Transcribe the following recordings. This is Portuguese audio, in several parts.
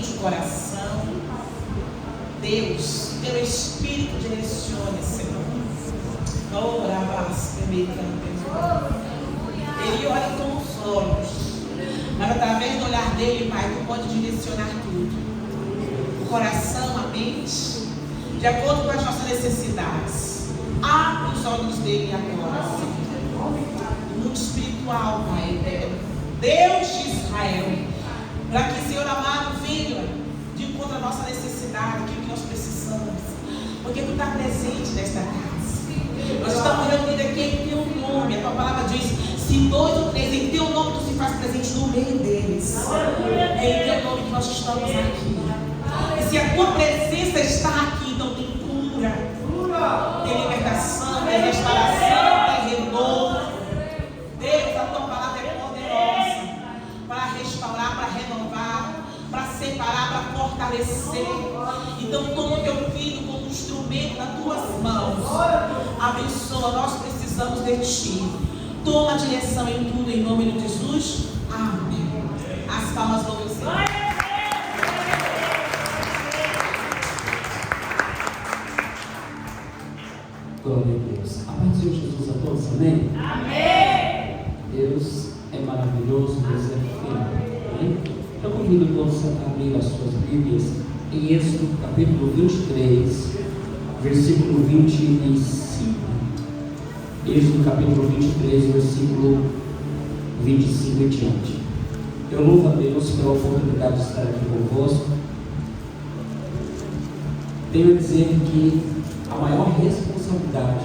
mente, o coração. Deus, teu Espírito direcione, Senhor. Ele olha com os olhos, mas através do olhar dele, Pai, tu pode direcionar tudo. O coração, a mente, de acordo com as nossas necessidades. Abre os olhos dele agora, Senhor. O mundo espiritual, Pai eterno, Deus de Israel, para que, Senhor amado, venha de encontro à nossa necessidade, aquilo que nós precisamos, porque tu está presente nesta casa. Nós estamos reunidos aqui em teu nome. A tua palavra diz: se 2 ou 3 em teu nome tu se faz presente no meio deles. É em teu nome que nós estamos aqui. E se a tua presença está aqui, então tem cura, tem libertação, tem restauração, tem renovo. Deus, a tua palavra é poderosa para restaurar, para renovar, para separar, para fortalecer. Então toma teu filho como instrumento nas tuas mãos. Abençoa, nós precisamos de ti. Toma a direção em tudo, em nome de Jesus. Amém. As palmas vão vencer. Glória a Deus. A paz do Senhor Jesus a todos, amém? Amém. Deus é maravilhoso, Deus é fiel. Amém? Eu convido todos a abrir as suas Bíblias em Êxodo capítulo 23, versículo 25. Êxodo capítulo 23, versículo 25 e diante. Eu louvo a Deus pela oportunidade de estar aqui convosco. Tenho a dizer que a maior responsabilidade,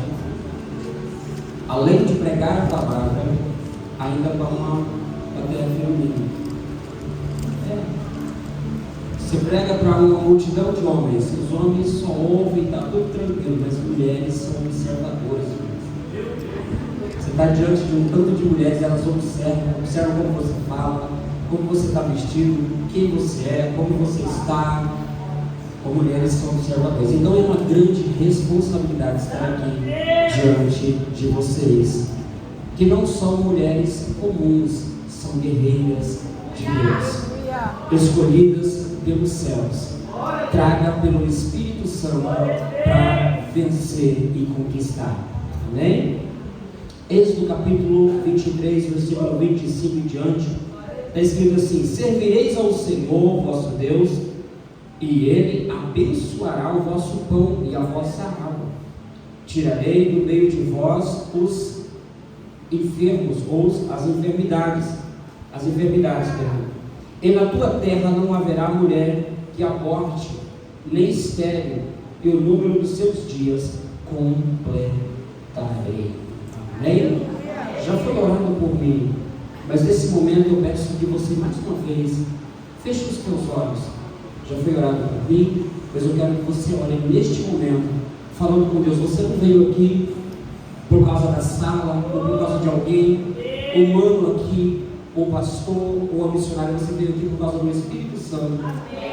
além de pregar a palavra, ainda para uma tarefa feminina. Você prega para uma multidão de homens, os homens só ouvem e está tudo tranquilo, mas as mulheres são observadoras. Você está diante de um tanto de mulheres, elas observam como você fala, como você está vestido, quem você é, como você está. As mulheres são observadoras. Então é uma grande responsabilidade estar aqui diante de vocês, que não são mulheres comuns, são guerreiras de Deus, escolhidas pelos céus, traga pelo Espírito Santo para vencer e conquistar. Amém? Êxodo capítulo 23, versículo 25 e diante, está escrito assim: servireis ao Senhor vosso Deus, e Ele abençoará o vosso pão e a vossa água. Tirarei do meio de vós os enfermos, ou as enfermidades, e na tua terra não haverá mulher que aborte, nem estéril, e o número dos seus dias completarei. Amém? Já foi orando por mim, mas nesse momento eu peço que você mais uma vez feche os teus olhos. Já foi orado por mim, mas eu quero que você ore neste momento, falando com Deus. Você não veio aqui por causa da sala, ou por causa de alguém humano aqui, ou pastor, ou a missionária. Você veio aqui por causa do Espírito Santo.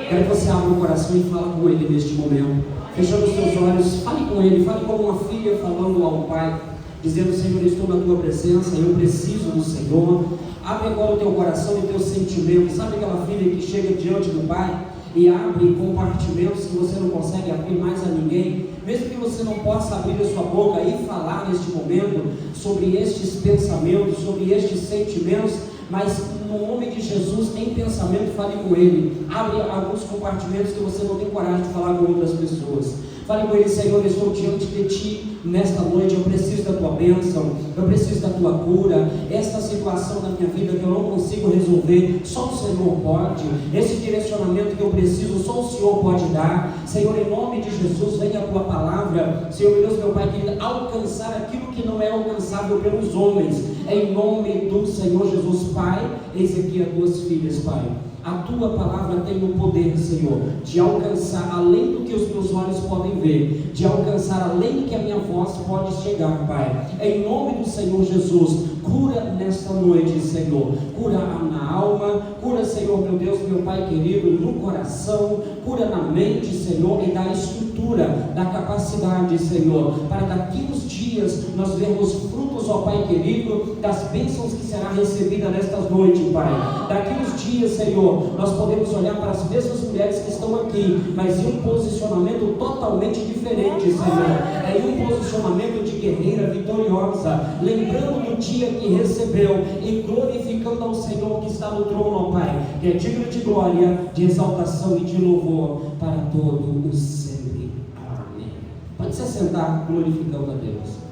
Quero que você abra o coração e fale com Ele neste momento. Fechando os seus olhos, fale com Ele, fale como uma filha falando ao Pai, dizendo: Senhor, eu estou na Tua presença, eu preciso do Senhor. Abre agora o teu coração e o teu sentimento. Sabe aquela filha que chega diante do Pai e abre compartimentos que você não consegue abrir mais a ninguém? Mesmo que você não possa abrir a sua boca e falar neste momento sobre estes pensamentos, sobre estes sentimentos, mas no nome de Jesus, em pensamento, fale com Ele. Abre alguns compartimentos que você não tem coragem de falar com outras pessoas. Fale com Ele: Senhor, eu estou diante de Ti nesta noite, eu preciso da Tua bênção, eu preciso da Tua cura. Esta situação na minha vida que eu não consigo resolver, só o Senhor pode. Esse direcionamento que eu preciso, só o Senhor pode dar. Senhor, em nome de Jesus, venha a Tua palavra, Senhor meu Deus, meu Pai querido, alcançar aquilo que não é alcançável pelos homens, em nome do Senhor Jesus. Pai, eis aqui as Tuas filhas, Pai. A Tua palavra tem o poder, Senhor, de alcançar além do que os meus olhos podem ver, de alcançar além do que a minha voz pode chegar, Pai. Em nome do Senhor Jesus, cura nesta noite, Senhor. Cura na alma, cura, Senhor, meu Deus, meu Pai querido, no coração, cura na mente, Senhor, e da estrutura, da capacidade, Senhor, para daqui uns dias nós vermos fruto frutos, ó Pai querido, das bênçãos que será recebida nesta noite, Pai. Daqui uns dias, Senhor, nós podemos olhar para as mesmas mulheres que estão aqui, mas em um posicionamento totalmente diferente, Senhor. É em um posicionamento de guerreira vitoriosa, lembrando do dia que recebeu e glorificando ao Senhor que está no trono, ó Pai, que é digno de glória, de exaltação e de louvor para todo o sempre. Amém. Pode se assentar glorificando a Deus.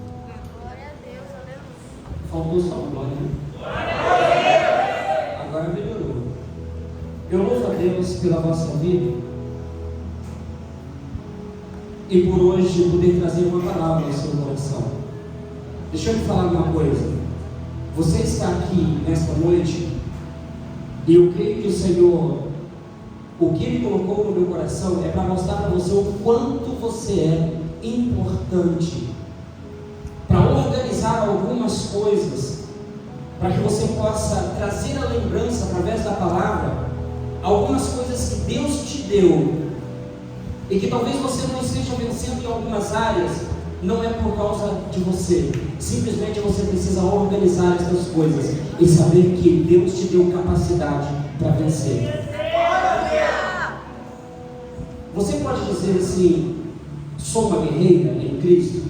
Glória a Deus, aleluia. Faltou só glória, né? Agora melhorou. Eu louvo a Deus pela vossa vida e por hoje poder trazer uma palavra ao seu coração. Deixa eu te falar uma coisa. Você está aqui nesta noite e eu creio que o Senhor, o que Ele colocou no meu coração é para mostrar para você o quanto você é importante, para organizar algumas coisas, para que você possa trazer a lembrança através da palavra, algumas coisas que Deus te deu e que talvez você não esteja vencendo em algumas áreas. Não é por causa de você, simplesmente você precisa organizar essas coisas e saber que Deus te deu capacidade para vencer. Você pode dizer assim: sou uma guerreira em Cristo?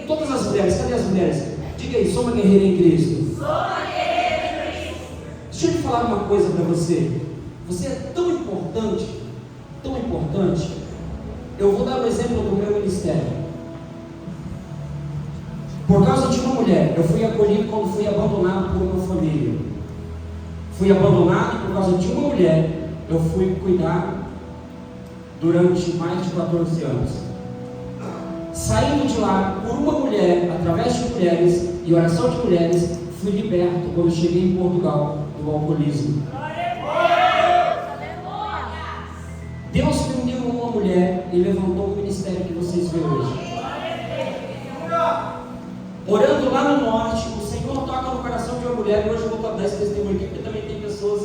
Todas as mulheres, cadê as mulheres? Diga aí, sou uma guerreira em Cristo. Sou uma guerreira em Cristo. Deixa eu te falar uma coisa para você. Você é tão importante, tão importante. Eu vou dar um exemplo do meu ministério. Por causa de uma mulher, eu fui acolhido quando fui abandonado por uma família. Fui abandonado por causa de uma mulher. Eu fui cuidar durante mais de 14 anos. Saindo de lá por uma mulher, através de mulheres e oração de mulheres, fui liberto quando cheguei em Portugal do alcoolismo. Deus me uniu com uma mulher e levantou o ministério que vocês veem hoje. Orando lá no norte, o Senhor toca no coração de uma mulher, e hoje eu vou dar esse testemunho aqui, porque também tem pessoas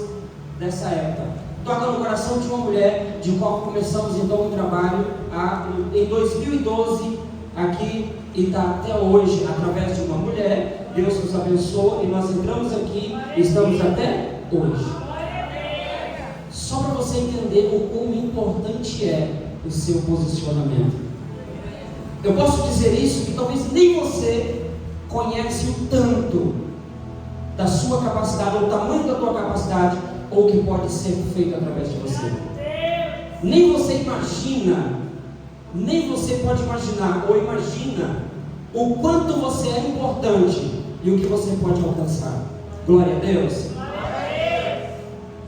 dessa época. Toca no coração de uma mulher, de qual começamos então um trabalho em 2012, aqui, e está até hoje, através de uma mulher. Deus nos abençoou e nós entramos aqui e estamos até hoje. Só para você entender o quão importante é o seu posicionamento. Eu posso dizer isso que talvez nem você conhece o tanto da sua capacidade, ou o tamanho da tua capacidade, ou o que pode ser feito através de você. Nem você imagina, nem você pode imaginar, ou imagina o quanto você é importante e o que você pode alcançar. Glória a Deus.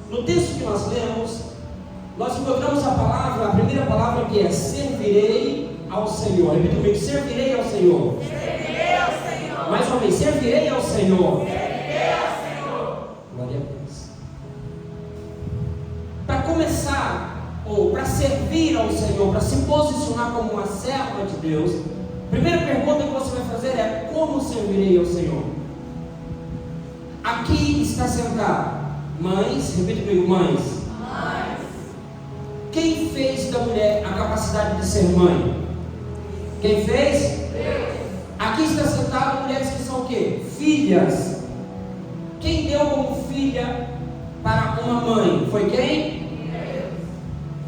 No texto que nós lemos, nós encontramos a primeira palavra, que é servirei ao Senhor. Repita comigo: servirei ao Senhor. Servirei ao Senhor. Mais uma vez: servirei ao Senhor. Servirei ao Senhor. Glória a Deus. Para começar, ou para servir ao Senhor, para se posicionar como uma serva de Deus, a primeira pergunta que você vai fazer é: como servirei ao Senhor? Aqui está sentado mães, repita comigo: mães. Mães. Quem fez da mulher a capacidade de ser mãe? Quem fez? Deus. Aqui está sentado mulheres que são o quê? Filhas. Quem deu como filha para uma mãe? Foi quem? Deus.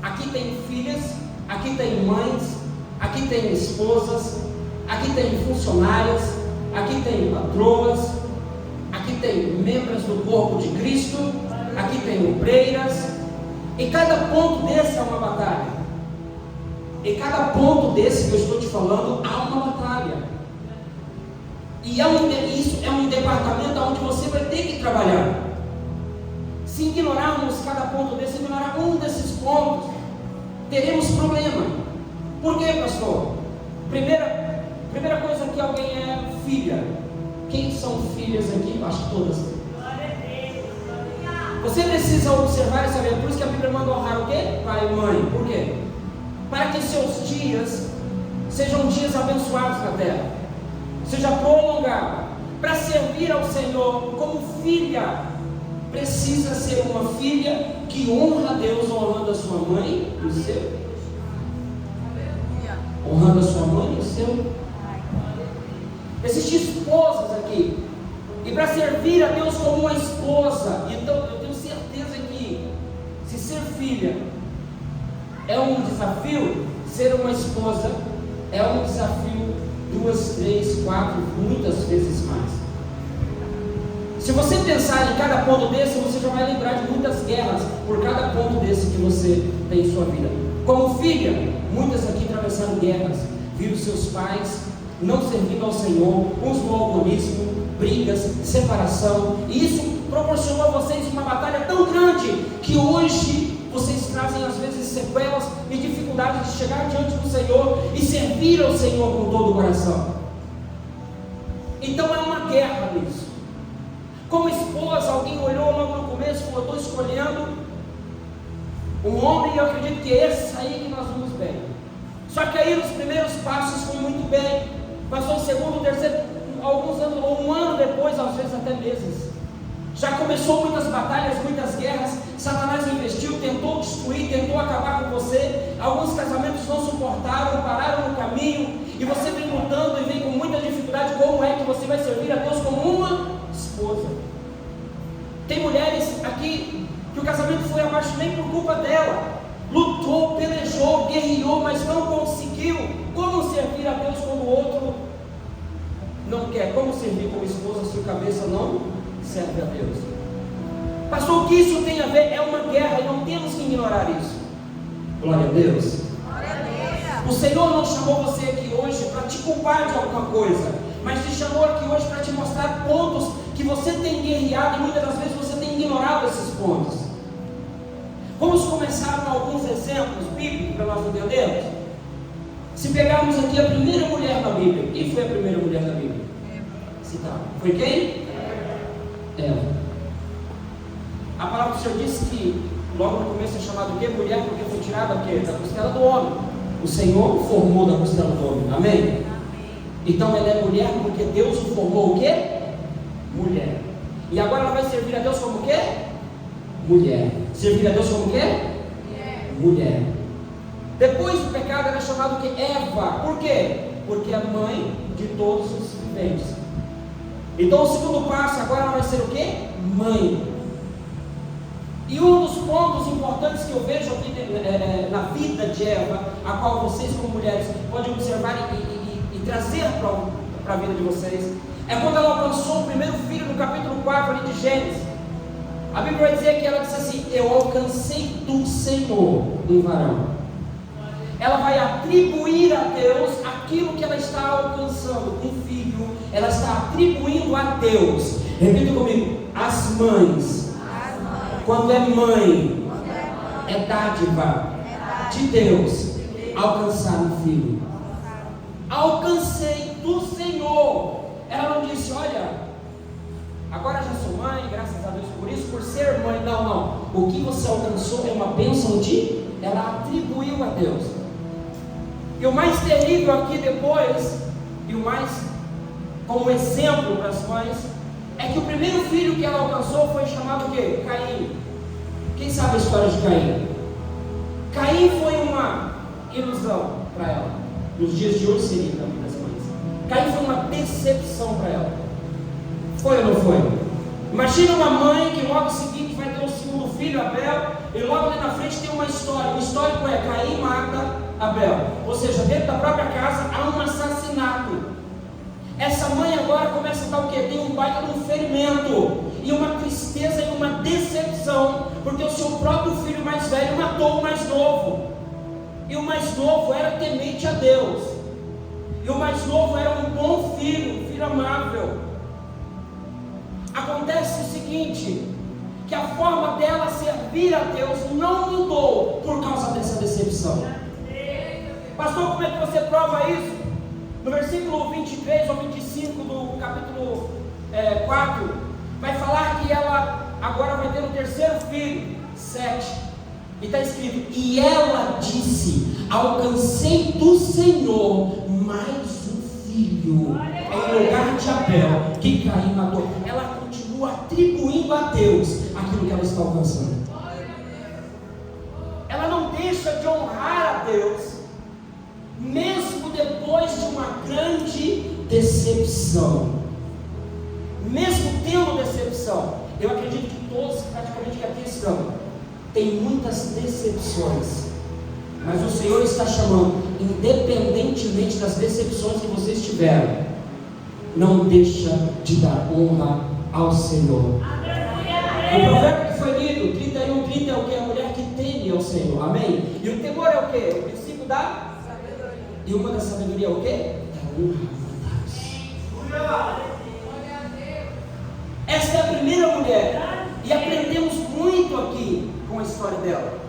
Aqui tem filhas, aqui tem mães, aqui tem esposas, aqui tem funcionárias, aqui tem patroas, aqui tem membros do corpo de Cristo, aqui tem obreiras, e cada ponto desse é uma batalha. E cada ponto desse que eu estou te falando há uma batalha. E isso é um departamento onde você vai ter que trabalhar. Se ignorarmos cada ponto desse, ignorar um desses pontos, teremos problema. Por quê, pastor? Primeira coisa que alguém é filha. Quem são filhas aqui? Acho que todas. Você precisa observar e saber. Por isso que a Bíblia manda honrar o quê? Pai e mãe. Por quê? Para que seus dias sejam dias abençoados na terra, seja prolongado. Para servir ao Senhor como filha, precisa ser uma filha que honra a Deus, honrando a sua mãe e o seu. Honrando a sua mãe e o seu. Existem esposas aqui. E para servir a Deus como uma esposa, então eu tenho certeza que se ser filha é um desafio, ser uma esposa é um desafio 2, 3, 4, muitas vezes mais. Se você pensar em cada ponto desse, você já vai lembrar de muitas guerras por cada ponto desse que você tem em sua vida. Como filha, muitas aqui atravessaram guerras, viram seus pais não servindo ao Senhor, uns no alcoolismo, brigas, separação, e isso proporcionou a vocês uma batalha tão grande que hoje vocês trazem às vezes sequelas e dificuldades de chegar diante do Senhor e servir ao Senhor com todo o coração. Então é uma guerra nisso. Como esposa, alguém olhou logo no começo e falou: estou escolhendo um homem e eu acredito que esse aí que nós vamos bem. Só que aí nos primeiros passos foi muito bem. Passou o segundo, o terceiro, alguns anos, ou um ano depois, às vezes até meses. Já começou muitas batalhas, muitas guerras. Satanás investiu, tentou destruir, tentou acabar com você. Alguns casamentos não suportaram, pararam no caminho. E você vem lutando e vem com muita dificuldade. Como é que você vai servir a Deus como uma esposa? Tem mulheres aqui que o casamento foi abaixo nem por culpa dela. Lutou, pelejou, guerreou, mas não conseguiu. Como servir a Deus quando o outro não quer? Como servir como esposa se o cabeça não serve a Deus? Pastor, o que isso tem a ver? É uma guerra e não temos que ignorar isso. Glória a Deus. Glória a Deus. O Senhor não chamou você aqui hoje para te culpar de alguma coisa, mas te chamou aqui hoje para te mostrar pontos que você tem guerreado e muitas das vezes você tem ignorado esses pontos. Vamos começar com alguns exemplos bíblicos para nós entendermos. Se pegarmos aqui a primeira mulher na Bíblia, quem foi a primeira mulher na Bíblia? Eva. Foi quem? Eva. A palavra do Senhor disse que logo no começo é chamado de mulher porque foi tirada da costela do homem. O Senhor formou da costela do homem. Amém? Então ela é mulher porque Deus o formou o quê? Mulher. E agora ela vai servir a Deus como o quê? Mulher. Servir a Deus como o quê? Mulher. Depois do pecado ela é chamada o quê? Eva. Por quê? Porque é mãe de todos os viventes. Então o segundo passo agora ela vai ser o quê? Mãe. E um dos pontos importantes que eu vejo aqui na vida de Eva, a qual vocês como mulheres podem observar e trazer para a vida de vocês, é quando ela alcançou o primeiro filho no capítulo 4 ali de Gênesis. A Bíblia vai dizer que ela disse assim: eu alcancei do Senhor um varão. Ela vai atribuir a Deus aquilo que ela está alcançando, um filho, ela está atribuindo a Deus. Repita comigo: as mães, quando é mãe, é dádiva de Deus alcançar um filho. Alcancei do Senhor. Ela não disse: olha, agora já sou mãe, graças a Deus por isso, por ser mãe. Não, não. O que você alcançou é uma bênção de... ela atribuiu a Deus. E o mais terrível aqui depois, e o mais como exemplo para as mães, é que o primeiro filho que ela alcançou foi chamado o quê? Caim. Quem sabe a história de Caim? Caim foi uma ilusão para ela. Nos dias de hoje seria também das mães. Caim foi uma decepção para ela. Foi ou não foi? Imagina uma mãe que logo seguinte vai ter o segundo filho, Abel, e logo ali na frente tem uma história. O histórico é: Caim mata Abel. Ou seja, dentro da própria casa há um assassinato. Essa mãe agora começa a dar o quê? Tem um baita de um ferimento, e uma tristeza e uma decepção, porque o seu próprio filho mais velho matou o mais novo. E o mais novo era temente a Deus. E o mais novo era um bom filho, um filho amável. Acontece o seguinte, que a forma dela servir a Deus não mudou por causa dessa decepção. Pastor, como é que você prova isso? No versículo 23 ou 25 do capítulo 4, vai falar que ela agora vai ter um terceiro filho, 7. E está escrito: e ela disse: alcancei do Senhor mais um filho, em lugar de Abel, que Caim matou. Ela continua atribuindo a Deus aquilo que ela está alcançando. Ela não deixa de honrar a Deus, mesmo depois de uma grande decepção. Mesmo tendo decepção, eu acredito que todos praticamente que aqui estão, tem muitas decepções. Mas o Senhor está chamando, independentemente das decepções que vocês tiveram, não deixa de dar honra ao Senhor. O provérbio que foi lido, 31:30, é o que? A mulher que teme ao Senhor, amém? E o temor é o que? O princípio da sabedoria. E uma da sabedoria é o que? Da honra a Deus. Esta é a primeira mulher, e aprendemos muito aqui com a história dela.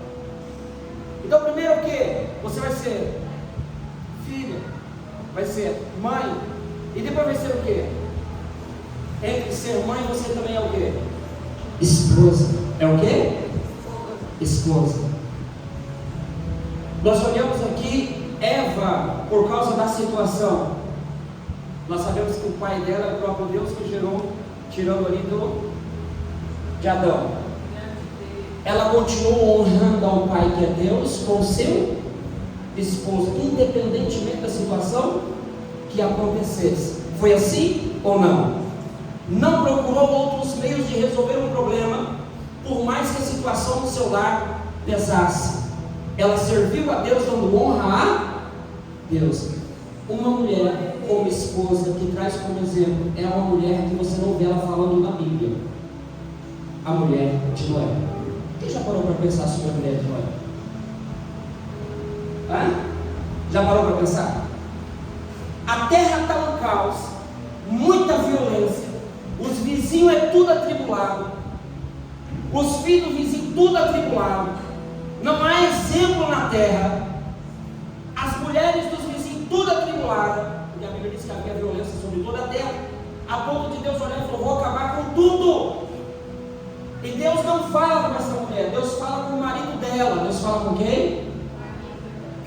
Então, primeiro o que? Você vai ser filha, vai ser mãe, e depois vai ser o que? Entre ser mãe, você também é o que? Esposa. É o que? Esposa. Nós olhamos aqui Eva, por causa da situação. Nós sabemos que o pai dela é o próprio Deus que gerou, tirando ali de Adão. Ela continuou honrando ao pai que é Deus com seu esposo, independentemente da situação que acontecesse. Foi assim ou não? Não procurou outros meios de resolver um problema, por mais que a situação do seu lar pesasse. Ela serviu a Deus dando honra a Deus. Uma mulher como esposa, que traz como exemplo, é uma mulher que você não vê ela falando na Bíblia. A mulher de Noé. Quem já parou para pensar sobre a mulher de Noé? Já parou para pensar? A terra está um caos, muita violência, os vizinhos é tudo atribulado, os filhos do vizinho tudo atribulado, não há exemplo na terra, as mulheres dos vizinhos tudo atribulado, porque a Bíblia diz que havia violência sobre toda a terra, a ponto de Deus olhar e falou: vou acabar com tudo. E Deus não fala com essa mulher, Deus fala com o marido dela. Deus fala com quem?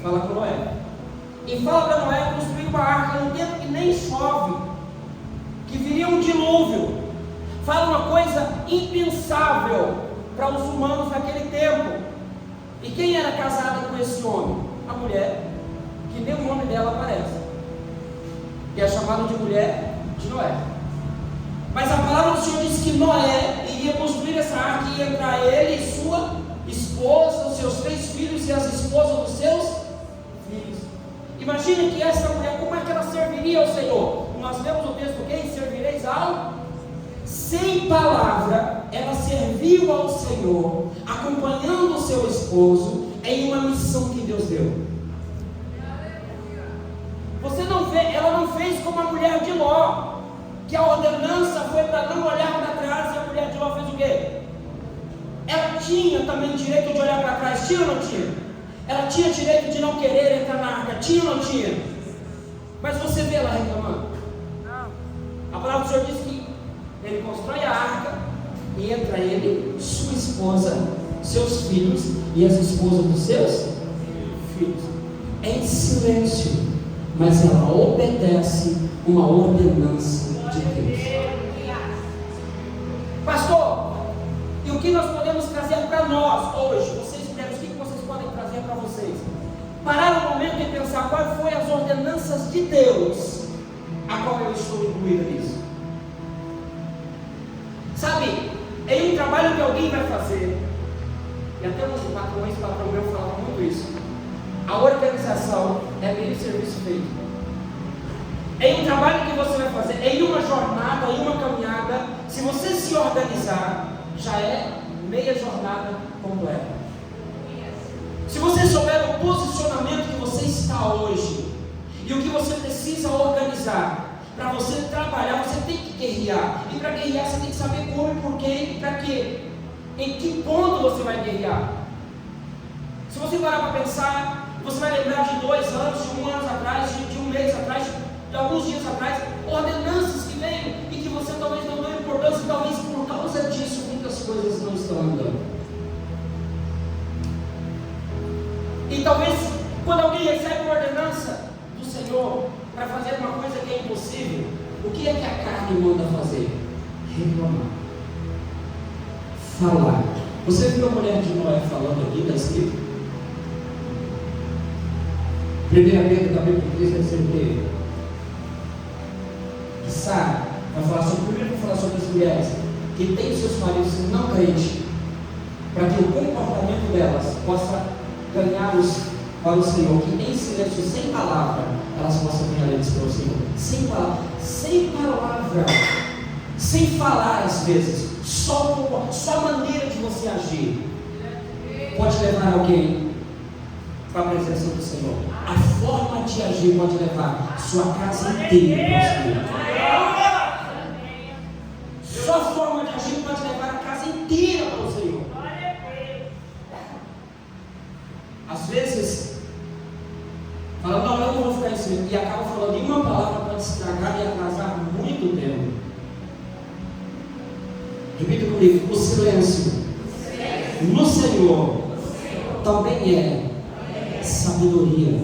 Fala com Noé. E fala para Noé construir uma arca num tempo que nem chove, que viria um dilúvio. Fala uma coisa impensável para os humanos naquele tempo. E quem era casada com esse homem? A mulher, que nem o nome dela aparece, e é chamada de mulher de Noé. Mas a palavra do Senhor diz que Noé iria construir essa arca, e ia entrar ele e sua esposa, os seus 3 filhos e as esposas dos seus filhos. Imagine que essa mulher, como é que ela serviria ao Senhor? Nós lemos o texto: quem servireis ao? Sem palavra, ela serviu ao Senhor, acompanhando o seu esposo em uma missão que Deus deu. Você não vê, ela não fez como a mulher de Ló, que a ordenança foi para não olhar para trás, e a mulher de Ló fez o quê? Ela tinha também direito de olhar para trás, tinha ou não tinha? Ela tinha direito de não querer entrar na arca, tinha ou não tinha? Mas você vê ela reclamando? Não. A palavra do Senhor diz que ele constrói a arca, e entra ele, sua esposa, seus filhos e as esposas dos seus filhos, em silêncio, mas ela obedece uma ordenança de Deus. Pastor, e o que nós podemos trazer para nós hoje? Vocês mulheres, o que vocês podem trazer para vocês? Parar um momento e pensar quais foram as ordenanças de Deus, a qual eu estou incluída nisso. Sabe, em um trabalho que alguém vai fazer, e até uns patrões patrão meu falavam muito isso, a organização é meio serviço feito. Em um trabalho que você vai fazer, em uma jornada, em uma caminhada, se você se organizar, já é meia jornada completa. Se você souber o posicionamento que você está hoje, e o que você precisa organizar, para você trabalhar, você tem que guerrear. E para guerrear, você tem que saber como, porquê e para quê. Em que ponto você vai guerrear? Se você parar para pensar, você vai lembrar de 2 anos, de 1 ano atrás, de 1 mês atrás, de alguns dias atrás, ordenanças que vêm e que você talvez não dê importância, e talvez por causa disso muitas coisas não estão andando. E talvez quando alguém recebe uma ordenança do Senhor para fazer uma coisa que é impossível, o que é que a carne manda fazer? Reclamar, falar. Você viu a mulher de Noé falando aqui, está escrito? 1 Pedro capítulo 3, versículo 1. Sara vai falar sobre, primeiro vou falar sobre as mulheres que têm seus maridos não crentes, para que o comportamento delas possa ganhá-los para o Senhor, que em silêncio, sem palavra, elas possam ganhar eles para o Senhor, sem palavra, sem falar às vezes, só a maneira de você agir pode levar alguém para a presença do Senhor. A forma de agir pode levar sua casa inteira para o Senhor. Sua forma de agir pode levar a casa inteira para o Senhor. Às vezes, fala, não, eu não vou ficar em silêncio, e acaba falando, e uma palavra pode estragar e atrasar muito tempo. Repita comigo, o silêncio no Senhor também é sabedoria.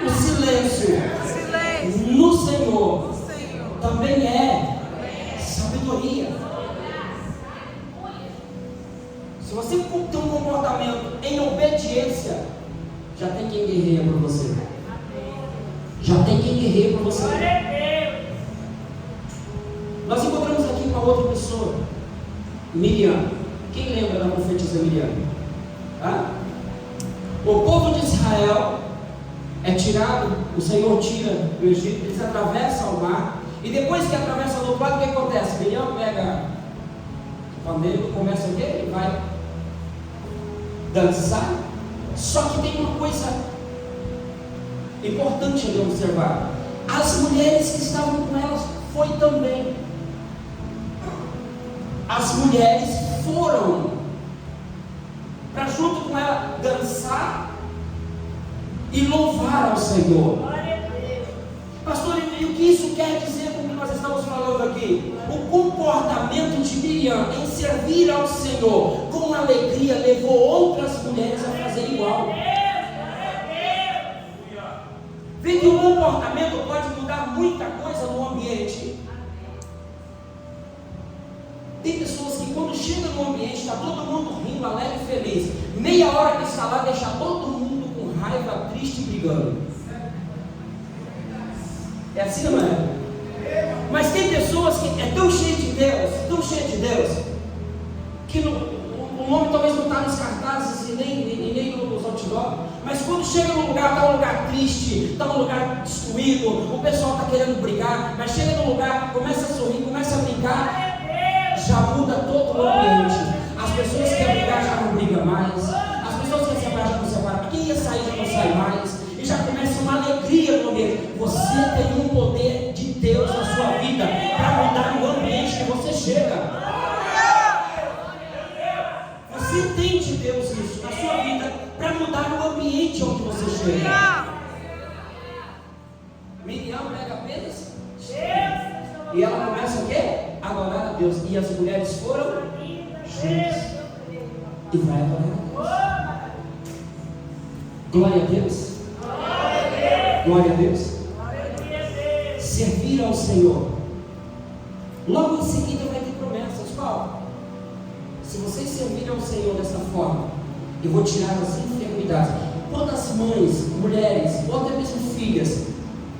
O silêncio no Senhor também é sabedoria. Se você tem um comportamento em obediência, já tem quem guerreia por você. Já tem quem guerreia por você. Nós encontramos aqui uma outra pessoa, Miriam. Quem lembra da profetisa Miriam? O povo de Israel é tirado, o Senhor tira do Egito, eles atravessam o mar, e depois que atravessam do outro lado, o que acontece? Miriam pega o pandeiro, começa o quê? Ele vai dançar. Só que tem uma coisa importante de observar: as mulheres que estavam com elas foi também. As mulheres foram para junto com ela dançar e louvar ao Senhor. Pastor, e o que isso quer dizer com o que nós estamos falando aqui? O comportamento de Miriam em servir ao Senhor com alegria levou outras mulheres a fazer igual. Vê que o comportamento pode mudar muita coisa no ambiente. Tem pessoas que quando chega no ambiente, está todo mundo rindo, alegre e feliz. Meia hora que está lá, deixa todo mundo com raiva, triste e brigando. É assim, não é? Mas tem pessoas que é tão cheio de Deus, que o nome talvez não está nos cartazes e nem nos outdoors, mas quando chega num lugar, está um lugar triste, está um lugar destruído, o pessoal está querendo brigar, mas chega num lugar, começa a sorrir, começa a brincar, já muda todo o ambiente. As pessoas que querem brigar já não brigam mais, as pessoas que querem separar já não separam, quem ia sair já não sai mais, e já começa uma alegria no ambiente. Você tem um poder de Deus na sua vida para mudar o ambiente que você chega. Você tem de Deus isso na sua vida para mudar o ambiente onde você chega. Miriam pega apenas e ela começa o quê? Adorar a Deus. E as mulheres foram juntas e vai adorar a Deus. Glória a Deus. Glória a Deus. Servir ao Senhor. Logo em seguida vai ter promessas. Qual? Se vocês servirem ao Senhor dessa forma, eu vou tirar as enfermidades. Quantas mães, mulheres, ou até mesmo filhas,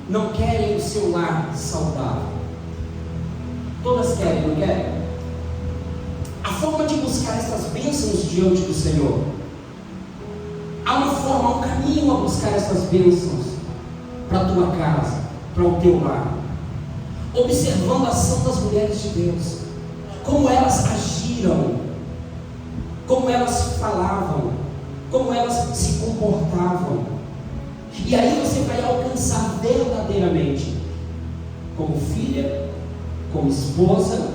não querem o seu lar saudável? Todas querem, não querem? A forma de buscar essas bênçãos diante do Senhor, há uma forma, um caminho a buscar essas bênçãos para a tua casa, para o teu lar, observando a ação das mulheres de Deus, como elas agiram, como elas falavam, como elas se comportavam, e aí você vai alcançar verdadeiramente, como filha, como esposa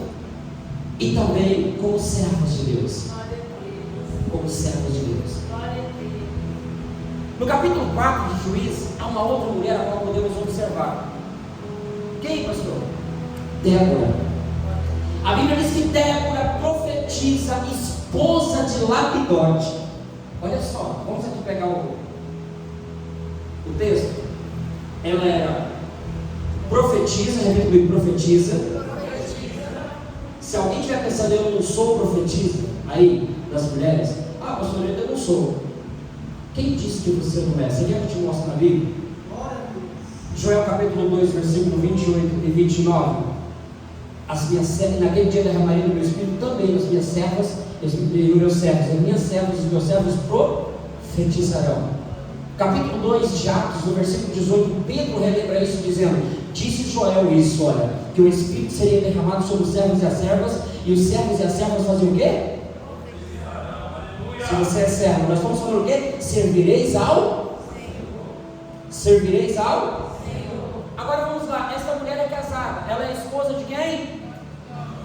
e também como servas de Deus. Como servas de Deus. No capítulo 4 de Juízes, há uma outra mulher a qual podemos observar. Quem, pastor? Débora. A Bíblia diz que Débora profetiza, esposa de Lapidote. Olha só, vamos aqui pegar o texto. Ela era profetiza, repita comigo, profetiza. Se alguém estiver pensando, eu não sou profetisa, aí, das mulheres, pastor, eu não sou. Quem disse que você não é? Você quer que eu te mostre na Bíblia? Joel capítulo 2, versículo 28 e 29. Naquele dia derramarei do meu espírito também nas minhas servas e nos meus servos. As minhas servas e os meus servos profetizarão. Capítulo 2 de Atos, no versículo 18, Pedro relembra isso dizendo: disse Joel isso, olha, que o Espírito seria derramado sobre os servos e as servas, e os servos e as servas faziam o quê? Se você é servo, nós estamos falando o quê? Servireis ao Servireis ao Senhor. Agora vamos lá, essa mulher é casada, ela é esposa de quem?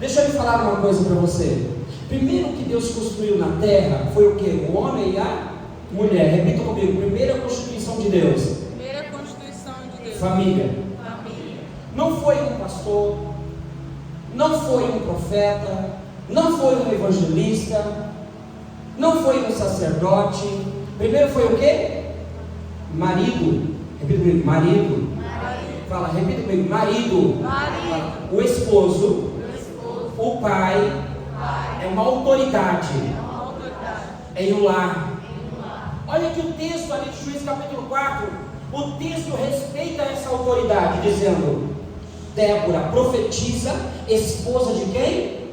Deixa eu lhe falar uma coisa para você. Primeiro que Deus construiu na terra foi o quê? O homem e a mulher. Repita comigo, primeira constituição de Deus. Primeira constituição de Deus. Família. Não foi um pastor, não foi um profeta, não foi um evangelista, não foi um sacerdote. Primeiro foi o quê? Marido. Repita comigo, marido. Fala, repita comigo, marido. Fala, o esposo. O pai. É uma autoridade. Em um lar. Olha que o texto ali de Juízes capítulo 4, o texto respeita essa autoridade, dizendo: Débora profetiza, esposa de quem?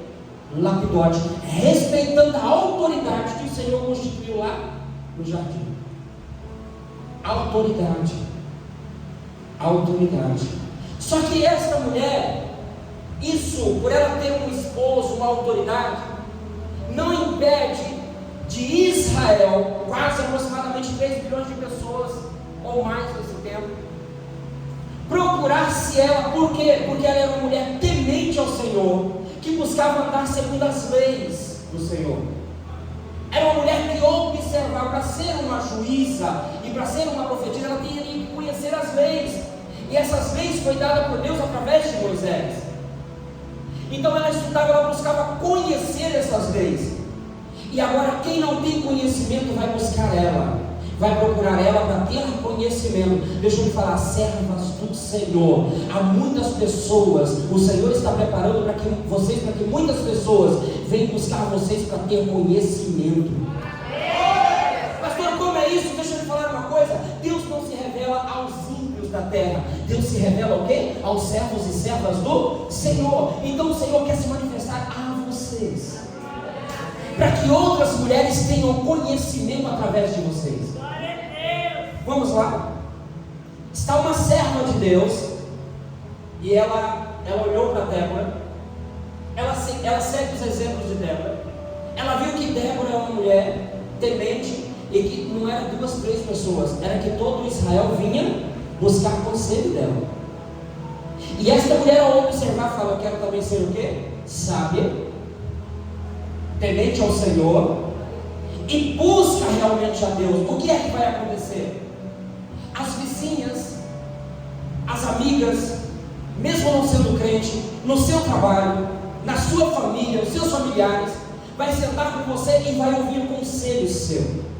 Lapidote, respeitando a autoridade que o Senhor constituiu lá no jardim. Autoridade. Só que esta mulher, isso, por ela ter um esposo, uma autoridade, não impede de Israel, quase aproximadamente 3 bilhões de pessoas, ou mais nesse tempo, procurar-se ela. Por quê? Porque ela era uma mulher temente ao Senhor, que buscava andar segundo as leis do Senhor. Era uma mulher que observava. Para ser uma juíza e para ser uma profetisa, ela tinha que conhecer as leis, e essas leis foi dada por Deus através de Moisés. Então ela estudava, ela buscava conhecer essas leis. E agora quem não tem conhecimento vai buscar ela, vai procurar ela para ter conhecimento. Deixa eu lhe falar, servas do Senhor. Há muitas pessoas, o Senhor está preparando para que muitas pessoas venham buscar vocês para ter conhecimento. Pastor, como é isso? Deixa eu lhe falar uma coisa. Deus não se revela aos ímpios da terra. Deus se revela ao quê? Aos servos e servas do Senhor. Então o Senhor quer se manifestar a vocês, para que outras mulheres tenham conhecimento através de vocês. Vamos lá. Está uma serva de Deus, e ela olhou para Débora, ela segue os exemplos de Débora. Ela viu que Débora é uma mulher temente, e que não era 2, 3 pessoas, era que todo Israel vinha buscar conselho dela. E esta mulher, ao observar, fala: eu quero também ser o quê? Sábia, temente ao Senhor, e busca realmente a Deus. O que é que vai acontecer? As vizinhas, as amigas, mesmo não sendo crente, no seu trabalho, na sua família, os seus familiares, vai sentar com você e vai ouvir conselhos seus.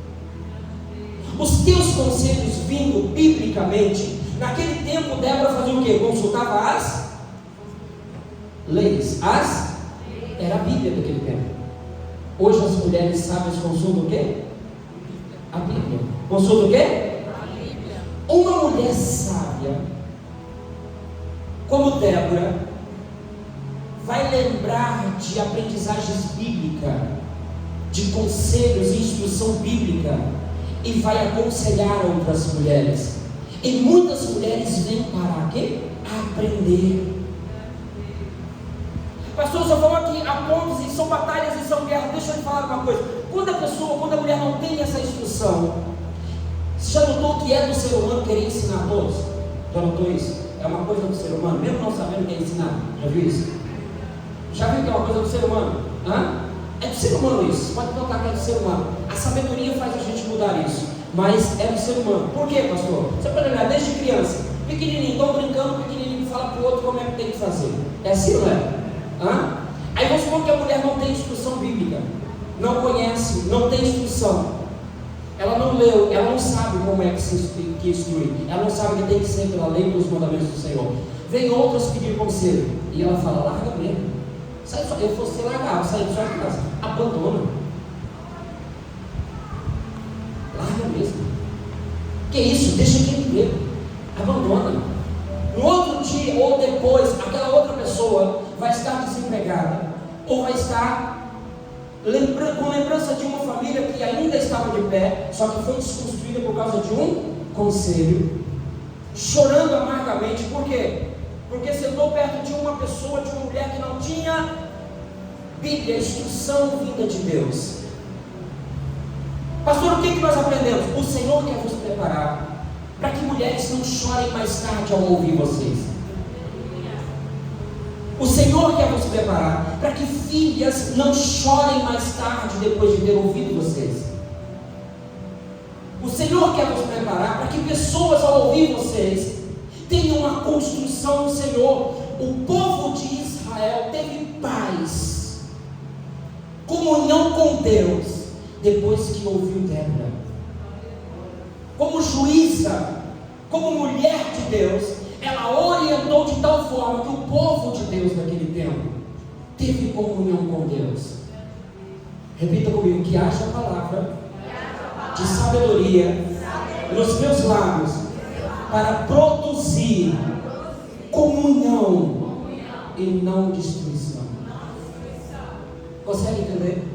Os teus conselhos vindo biblicamente. Naquele tempo Débora fazia o quê? Consultava as leis. Era a Bíblia daquele tempo. Hoje as mulheres sábias consultam o quê? A Bíblia. Consultam o quê? A Bíblia. Uma mulher sábia como Débora vai lembrar de aprendizagens bíblicas, de conselhos e instrução bíblica, e vai aconselhar outras mulheres. E muitas mulheres vêm para quê? Aprender. Pastor, só vamos aqui a pontos, e são batalhas e são guerras. Deixa eu lhe falar uma coisa. Quando a mulher não tem essa instrução, você já notou que é do ser humano querer ensinar a todos? Já notou isso? É uma coisa do ser humano, mesmo não sabendo o que é ensinar. Já viu isso? Já viu que é uma coisa do ser humano? É do ser humano isso. Pode notar que é do ser humano. A sabedoria faz a gente mudar isso, mas é do ser humano. Por quê, pastor? Você pode olhar desde criança, pequenininho, estão brincando, pequenininho fala para o outro como é que tem que fazer. É assim, não é? Aí vamos supor que a mulher não tem instrução bíblica, não conhece, não tem instrução, ela não leu, ela não sabe como é que instrui, ela não sabe que tem que ser pela lei dos mandamentos do Senhor. Vem outras pedir conselho, e ela fala: larga mesmo, sai só, eu fosse largar, sai da sua casa, abandona, larga mesmo. Que isso? Deixa quem viver, abandona. dia ou depois, aquela outra pessoa vai estar desempregada, ou vai estar com lembrança de uma família que ainda estava de pé, só que foi desconstruída por causa de um conselho, chorando amargamente. Por quê? Porque sentou perto de uma pessoa, de uma mulher que não tinha Bíblia, instrução vinda de Deus. Pastor, o que nós aprendemos? O Senhor quer nos preparar para que mulheres não chorem mais tarde ao ouvir vocês. O Senhor quer nos preparar para que filhas não chorem mais tarde depois de ter ouvido vocês. O Senhor quer nos preparar para que pessoas ao ouvir vocês tenham uma construção no Senhor. O povo de Israel teve paz, comunhão com Deus, depois que ouviu Débora. Como juíza, como mulher de Deus, ela orientou de tal forma que o povo de Deus naquele tempo teve comunhão com Deus. Repita comigo: que haja a palavra de sabedoria nos meus lábios para produzir comunhão e não destruição. Consegue entender?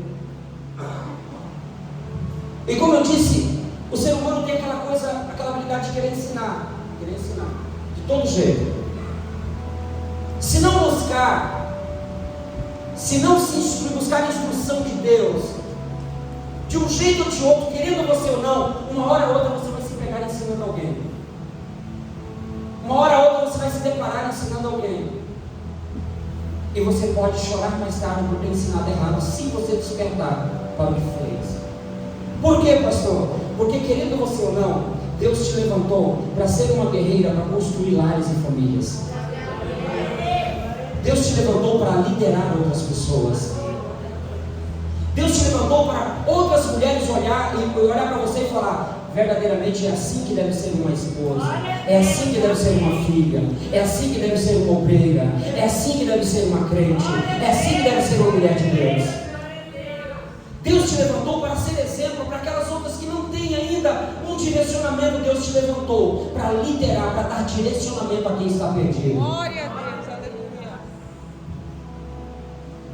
E como eu disse, o ser humano tem aquela coisa, aquela habilidade de querer ensinar, de todo jeito. Se não buscar, se não se instruir, buscar a instrução de Deus, de um jeito ou de outro, querendo você ou não, uma hora ou outra você vai se pegar ensinando alguém. Uma hora ou outra você vai se deparar ensinando alguém. E você pode chorar mais tarde por ter ensinado errado, se você despertar para o que fez. Por quê, pastor? Porque, querendo você ou não, Deus te levantou para ser uma guerreira, para construir lares e famílias. Deus te levantou para liderar outras pessoas. Deus te levantou para outras mulheres olhar para você e falar: verdadeiramente é assim que deve ser uma esposa, é assim que deve ser uma filha, é assim que deve ser uma obreira, é assim que deve ser uma crente, é assim que deve ser uma mulher de Deus. Deus te levantou para ser exemplo para aquelas outras que não têm ainda um direcionamento. Deus te levantou para liderar, para dar direcionamento a quem está perdido. Glória a Deus, aleluia.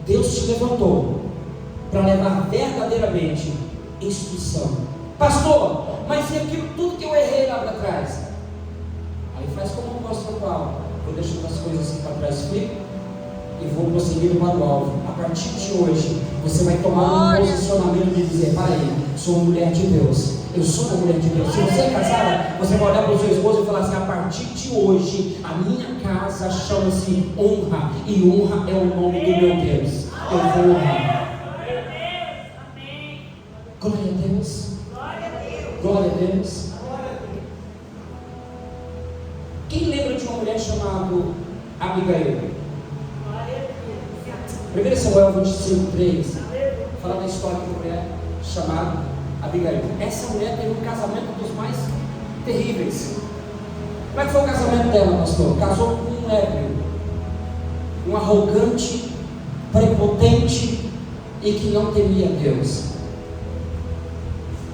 Deus te levantou para levar verdadeiramente instrução. Pastor, mas e aquilo tudo que eu errei lá para trás? Aí faz como o apóstolo Paulo: vou deixando as coisas aqui para trás e vou prosseguindo para o alvo. A partir de hoje, você vai tomar um posicionamento de dizer: para aí, sou uma mulher de Deus, eu sou uma mulher de Deus. Se você é casada, você vai olhar para o seu esposo e falar assim: a partir de hoje, a minha casa chama-se honra, e honra é o nome do meu Deus. Eu vou honrar. Glória a Deus. Glória a Deus. Quem lembra de uma mulher chamada Abigail? 1 Samuel 25:3 fala da história de uma mulher chamada Abigail. Essa mulher teve um casamento dos mais terríveis. Como é que foi o casamento dela, pastor? Casou com um ébrio, um arrogante, prepotente e que não temia Deus.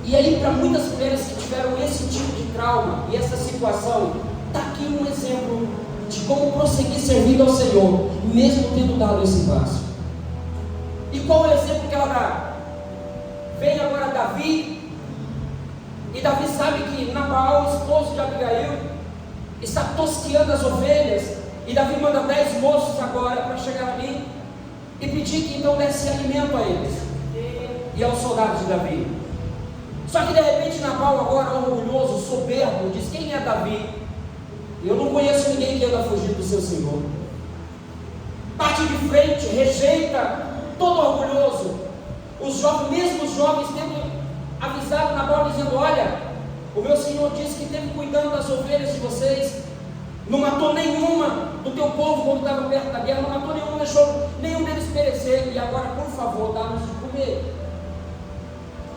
E aí, para muitas mulheres que tiveram esse tipo de trauma e essa situação, está aqui um exemplo de como prosseguir servindo ao Senhor, mesmo tendo dado esse passo. E qual é o exemplo que ela dá? Vem agora Davi, e Davi sabe que Nabal, esposo de Abigail, está tosqueando as ovelhas, e Davi manda 10 moços agora para chegar ali e pedir que então desse alimento a eles e aos soldados de Davi. Só que de repente Nabal, agora orgulhoso, soberbo, diz: quem é Davi? Eu não conheço ninguém que anda fugindo do seu senhor. Bate de frente, rejeita, todo orgulhoso. Mesmo os jovens tendo avisado Nabal, dizendo: olha, o meu senhor disse que teve cuidando das ovelhas de vocês, não matou nenhuma do teu povo quando estava perto da guerra, não matou nenhuma, deixou nenhum deles perecer, e agora, por favor, dá-nos de comer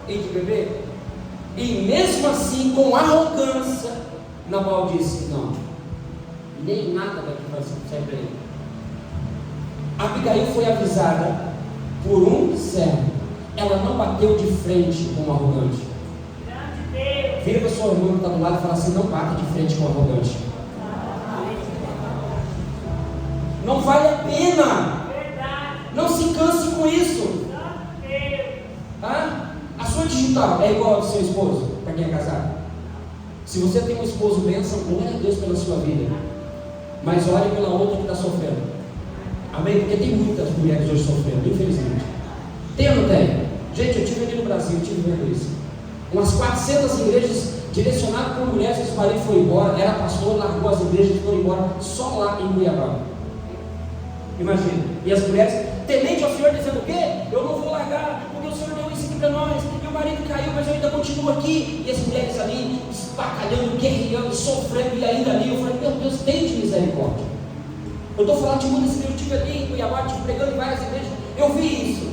e de beber. E mesmo assim, com arrogância, Nabal disse: não, nem nada daqui vai ser para ele. Abigail foi avisada por um servo. Ela não bateu de frente com o arrogante. Vira para sua irmã que está do lado e fala assim: não bata de frente com o arrogante. Não vale a pena. Não se canse com isso. A sua digital é igual ao do seu esposo, para quem é casado. Se você tem um esposo bênção, glória a Deus pela sua vida. Mas olhe pela outra que está sofrendo. Amém? Porque tem muitas mulheres hoje sofrendo, infelizmente. Tem ou não tem? Gente, eu estive ali no Brasil, eu estive vendo isso. Umas 400 igrejas direcionadas por mulheres, os maridos foram embora, era pastor, largou as igrejas e foram embora só lá em Cuiabá. Imagina. E as mulheres, temente ao Senhor, dizendo o quê? Eu não vou largar, porque o Senhor deu isso aqui para nós. Meu marido caiu, mas eu ainda continuo aqui. E as mulheres ali, espacalhando, guerreando, sofrendo, e ainda ali. Eu falei, meu Deus, tem de misericórdia. Eu estou falando de muitas igrejas, eu estive ali em Cuiabá, estive pregando em várias igrejas, eu vi isso.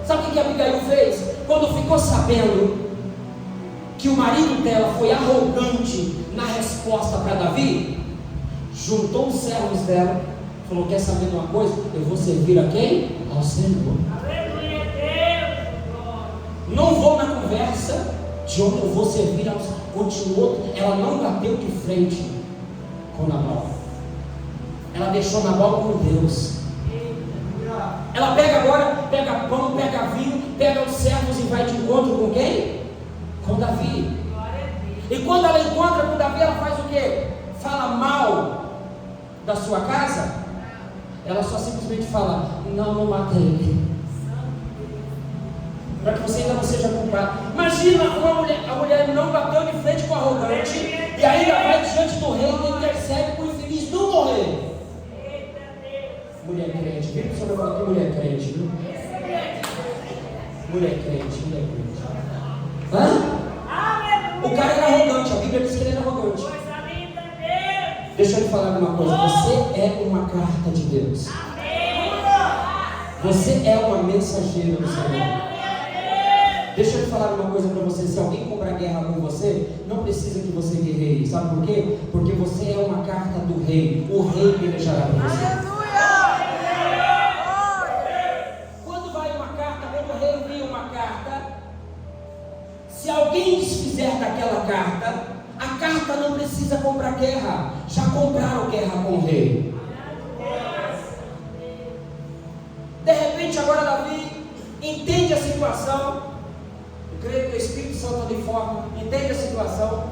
Sabe o que a Abigail fez? Quando ficou sabendo que o marido dela foi arrogante na resposta para Davi, juntou os servos dela, falou, quer saber de uma coisa? Eu vou servir a quem? Ao Senhor. Não vou na conversa de onde eu vou servir ao Senhor. Continuou, ela não bateu de frente com Nabal. Ela deixou Nabal com Deus. Ela pega agora, pega pão, pega vinho, pega os servos e vai de encontro com quem? Com Davi. E quando ela encontra com Davi, ela faz o quê? Fala mal da sua casa? Ela só simplesmente fala, não mata ele, para que você ainda não seja culpado. Imagina a mulher não bateu de frente com o arrogante e ainda vai diante do rei e intercede por infeliz não morrer. Mulher crente, vem para o senhor falar que mulher crente, viu? Mulher crente, mulher crente. O cara era arrogante, a Bíblia diz que ele era arrogante. Deixa eu lhe falar uma coisa, você é uma carta de Deus. Você é uma mensageira do Senhor. Deixa eu lhe falar uma coisa para você, se alguém comprar guerra com você, não precisa que você guerreie, sabe por quê? Porque você é uma carta do rei, o rei pelejará para você. Se alguém desfizer daquela carta, a carta não precisa comprar guerra. Já compraram guerra com o rei. De repente agora Davi entende a situação. Eu creio que o Espírito Santo lhe forma, entende a situação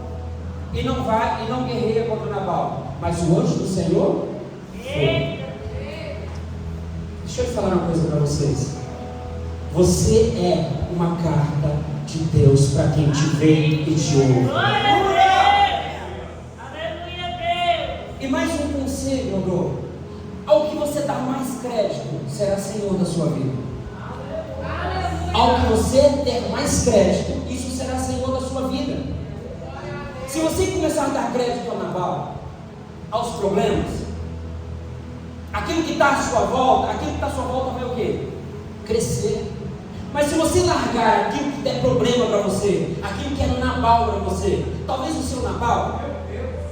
e não vai e não guerreia contra Nabal. Mas o anjo do Senhor foi. Deixa eu te falar uma coisa para vocês. Você é uma carta de Deus para quem te vê e te ouve. E mais um conselho, Adô. Ao que você dá mais crédito, será Senhor da sua vida. Ao que você der mais crédito, isso será Senhor da sua vida. Se você começar a dar crédito a Nabal, aos problemas, aquilo que está à sua volta, vai o quê? Crescer. Mas se você largar aquilo que der problema para você, aquilo que é Nabal para você, talvez o seu Nabal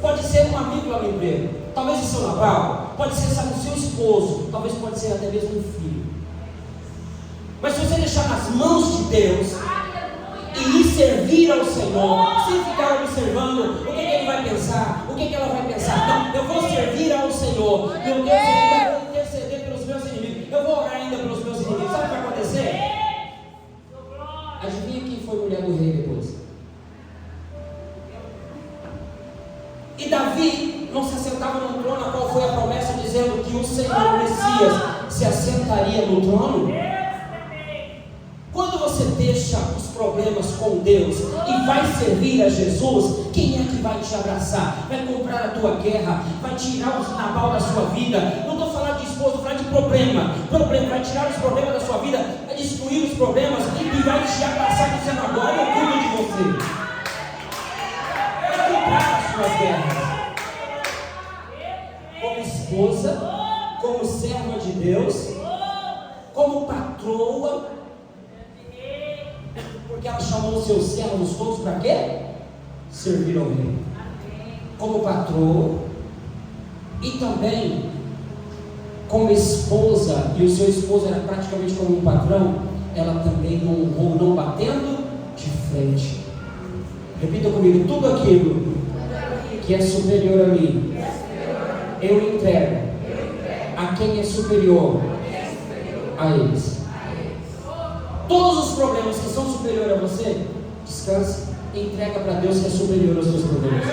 pode ser um amigo lá no emprego, talvez o seu Nabal pode ser, sabe, o seu esposo, talvez pode ser até mesmo um filho. Mas se você deixar nas mãos de Deus e lhe servir ao Senhor, sem ficar observando o que ele vai pensar, o que ela vai pensar, não, eu vou servir ao Senhor, meu Deus, eu ainda vou interceder pelos meus inimigos, eu vou orar ainda pelos meus inimigos, sabe o que vai acontecer? Adivinha quem foi mulher do rei depois? E Davi não se assentava no trono, a qual foi a promessa dizendo que o Senhor, o Messias, se assentaria no trono? Quando você deixa os problemas com Deus e vai servir a Jesus, quem é que vai te abraçar? Vai comprar a tua guerra, vai tirar os Nabal da sua vida. Não estou falando de esposo, estou falando de problema. Vai tirar os problemas da sua vida, vai destruir os problemas e vai te abraçar dizendo, agora eu cuido de você. Vai comprar as suas guerras. Como esposa, como serva de Deus, como patroa. Porque ela chamou os seus servos todos para quê? Servir ao rei. Como patroa. E também como esposa. E o seu esposo era praticamente como um patrão. Ela também não honrou, não batendo de frente. Repita comigo. Tudo aquilo que é superior a mim, eu entrego a quem é superior a eles. Todos os problemas que são superiores a você, descanse, entrega para Deus que é superior aos seus problemas.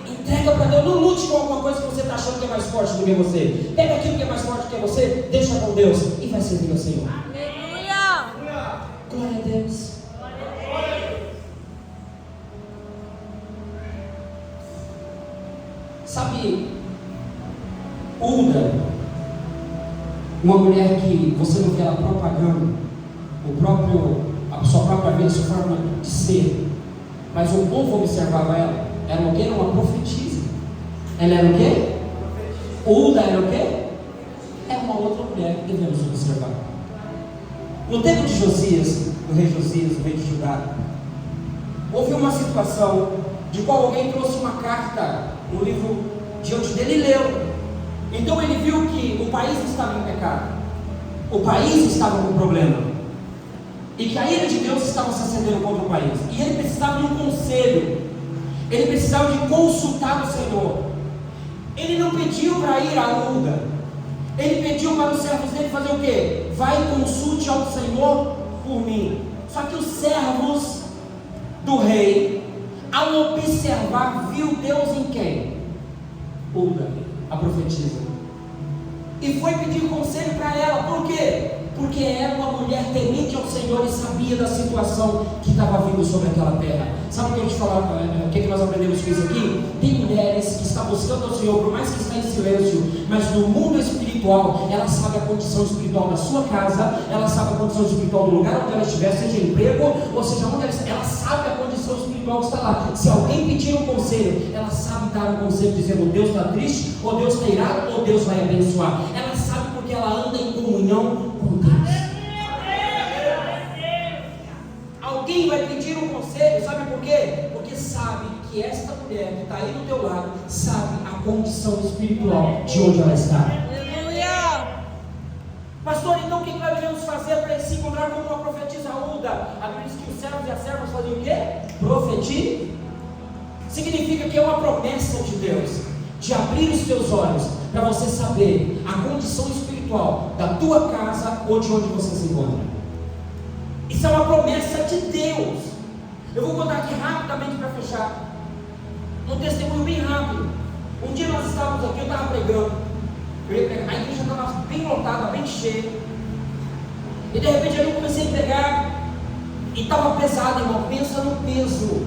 Entrega para Deus, não lute com alguma coisa que você está achando que é mais forte do que você. Pega aquilo que é mais forte do que você, deixa com Deus e vai servir ao Senhor. Aleluia! Glória a Deus. Sabe, Hulda, uma mulher que você não vê ela propagando a sua própria vida, a sua forma de ser, mas o povo observava ela. Era o quê? Era uma profetisa. Ela era o quê? Hulda era o quê? É uma outra mulher que devemos observar. No tempo de Josias, o rei de Judá, houve uma situação de qual alguém trouxe uma carta no livro diante dele e leu. Então ele viu que o país estava em pecado, o país estava com problema, e que a ira de Deus estava se acendendo contra o país, e ele precisava de um conselho, ele precisava de consultar o Senhor. Ele não pediu para ir a Hulda, ele pediu para os servos dele fazer o quê? Vai e consulte ao Senhor por mim. Só que os servos do rei, ao observar, viu Deus em quem? Hulda, a profetisa. E foi pedir conselho para ela. Por quê? Porque era uma mulher temente ao Senhor e sabia da situação que estava vindo sobre aquela terra. Sabe o que eu te falar? O que nós aprendemos com isso aqui? Tem mulheres que estão buscando ao Senhor, por mais que está em silêncio, mas no mundo espiritual, ela sabe a condição espiritual da sua casa, ela sabe a condição espiritual do lugar onde ela estiver, seja emprego, ou seja onde ela sabe a condição espiritual que está lá. Se alguém pedir um conselho, ela sabe dar um conselho dizendo: Deus está triste, ou Deus está irado, ou Deus vai abençoar. Ela sabe porque ela anda em comunhão com Deus. Alguém vai pedir um conselho, sabe por quê? Porque sabe que esta mulher que está aí do teu lado sabe a condição espiritual de onde ela está. Aleluia! Pastor, então o que nós devemos fazer para se encontrar como uma profetisa Hulda? A Bíblia diz que os servos e as servas faziam o quê? Profetizar. Significa que é uma promessa de Deus de abrir os teus olhos para você saber a condição espiritual da tua casa ou de onde você se encontra. Isso é uma promessa de Deus. Eu vou contar aqui rapidamente para fechar um testemunho bem rápido. Um dia nós estávamos aqui, eu estava pregando, a igreja estava bem lotada, bem cheia, e de repente eu comecei a pregar e estava pesado, irmão. Pensa no peso,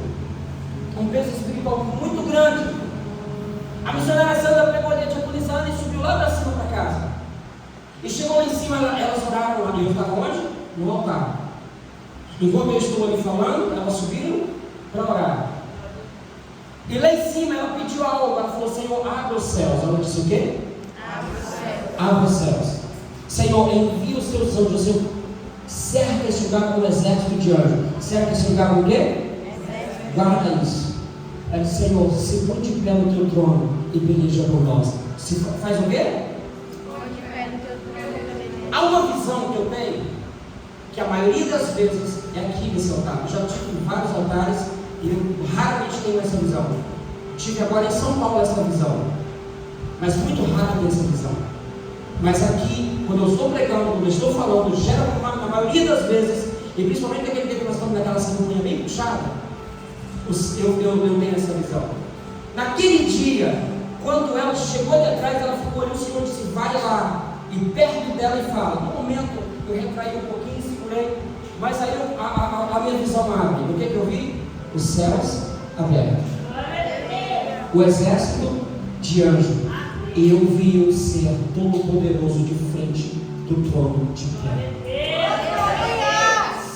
um peso espiritual muito grande. A missionária Sandra pegou ali, tinha policial e subiu lá para cima para casa. E chegou lá em cima, elas oraram lá. E eu estava onde? No altar. Enquanto eu estou ali falando, elas subiram para orar. E lá em cima ela pediu algo. Ela falou: Senhor, abre os céus. Ela disse o quê? Abre os céus. Abre os céus. Senhor, envia os teus anjos. Senhor, cerca esse lugar com um exército de anjos. Cerca esse lugar com o quê? Guarda isso. Ela disse: Senhor, se põe de pé no teu trono e peleja por nós. Se faz o quê? Há uma visão que eu tenho, que a maioria das vezes é aqui nesse altar. Eu já tive em vários altares e eu raramente tenho essa visão. Tive agora em São Paulo essa visão, mas muito raro ter essa visão. Mas aqui, quando eu estou pregando, quando eu estou falando, gera na maioria das vezes, e principalmente naquele dia que nós estamos naquela cerimônia bem puxada, eu tenho essa visão. Naquele dia, quando ela chegou ali atrás, ela ficou ali, o Senhor disse: vai lá, e perto dela e fala. No momento, eu retraí um pouquinho, segurei, mas aí a minha visão abre. O que eu vi? Os céus abertos, o exército de anjos, e eu vi o ser todo-poderoso de frente do trono de pé.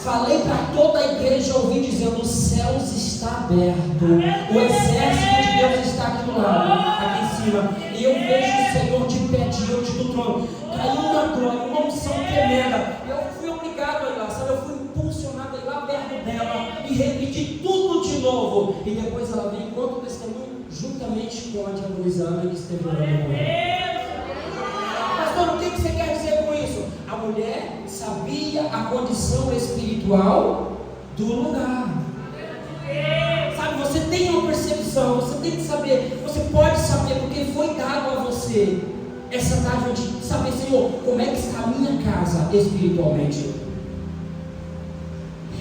Falei para toda a igreja ouvir dizendo: os céus está aberto, o exército de Deus está aqui do lado, aqui em cima, e eu vejo o Senhor de pé diante do trono. Caiu uma glória, uma unção tremenda. Eu fui obrigado a ir lá, sabe? Eu fui impulsionado a ir lá perto dela e repetir tudo de novo. E depois ela veio enquanto testemunho, juntamente com a diaconisa que esteve orando com ela. Pastor, o que você quer dizer com isso? A mulher sabia a condição espiritual do lugar. Sabe, você tem uma percepção, você tem que saber, você pode saber, porque foi dado a você essa dádiva de saber, Senhor, como é que está a minha casa espiritualmente.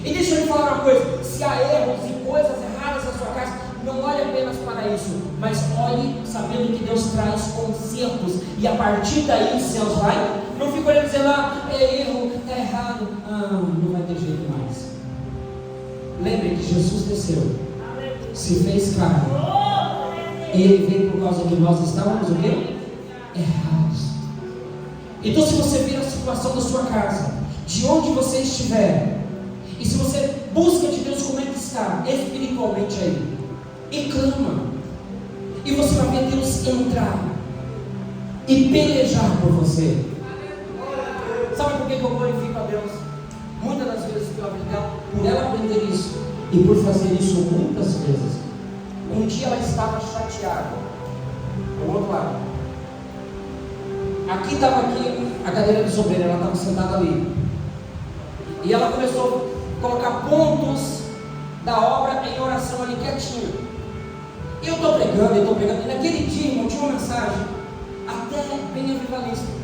E deixa eu lhe falar uma coisa: se há erros e coisas erradas na sua casa, não olhe apenas para isso, mas olhe sabendo que Deus traz consertos, e a partir daí os céus vai. Não fica olhando dizendo, é erro, é errado, não vai ter jeito mais. Lembre que Jesus desceu, se fez carne, e Ele veio por causa que nós estávamos o quê? Errados. Então, se você vir a situação da sua casa, de onde você estiver, e se você busca de Deus como é que está espiritualmente aí, e clama, e você vai ver Deus entrar e pelejar por você. Sabe por que eu glorifico a Deus? Muitas das vezes pela vida dela, por ela aprender isso e por fazer isso muitas vezes. Um dia ela estava chateada, do outro lado. Aqui estava a cadeira de sobreira, ela estava sentada ali. E ela começou a colocar pontos da obra em oração ali quietinho. E eu estou pregando, e naquele dia, irmão, tinha uma mensagem até bem avivalista.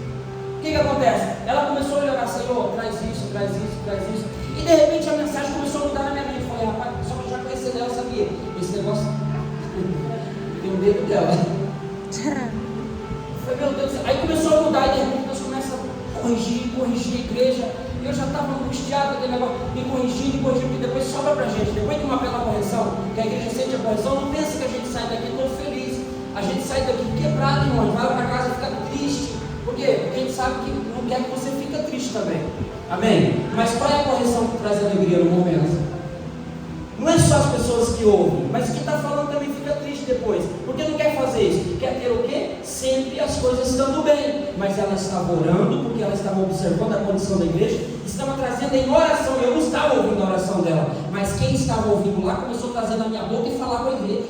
O que acontece? Ela começou a orar, Senhor, traz isso, traz isso, traz isso. E de repente a mensagem começou a mudar na minha mente. Eu falei, rapaz, só que eu já conheci ela, sabia? Esse negócio tem o dedo dela. Eu falei, meu Deus, aí começou a mudar, e de repente Deus começa a corrigir a igreja. E eu já estava angustiado com aquele negócio, me corrigindo, e depois sobra pra gente. Depois de uma bela correção, que a igreja sente a correção, não pensa que a gente sai daqui todo feliz. A gente sai daqui quebrado, irmão, vai para casa e fica triste. Por quê? Porque a gente sabe que não quer que você fique triste também. Amém? Mas qual é a correção que traz alegria no momento? Não é só as pessoas que ouvem, mas quem está falando também fica triste depois. Porque não quer fazer isso. Quer ter o quê? Sempre as coisas estando bem. Mas ela estava orando, porque ela estava observando a condição da igreja, estava trazendo em oração. Eu não estava ouvindo a oração dela, mas quem estava ouvindo lá começou a trazer na minha boca e falar com a igreja.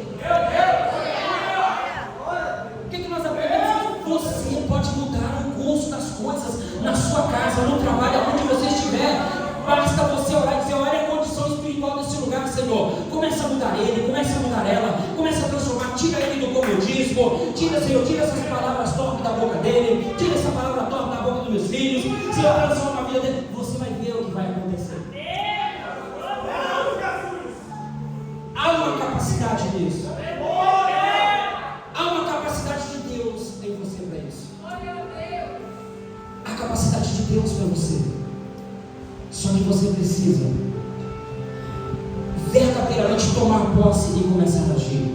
O que nós aprendemos? Você pode mudar o curso das coisas na sua casa, no trabalho, onde você estiver. Basta você orar e dizer, olha a condição espiritual desse lugar, Senhor. Começa a mudar ele, começa a mudar ela, começa a transformar, tira ele do comodismo, tira, Senhor, tira essas palavras torpes da boca dele, tira essa palavra torpe da boca dos meus filhos, Senhor, transforma a vida dele. Você vai ver o que vai acontecer. Há uma capacidade nisso. Há uma capacidade de Deus em você para isso. Há capacidade de Deus para você. Só que você precisa verdadeiramente tomar posse e começar a agir.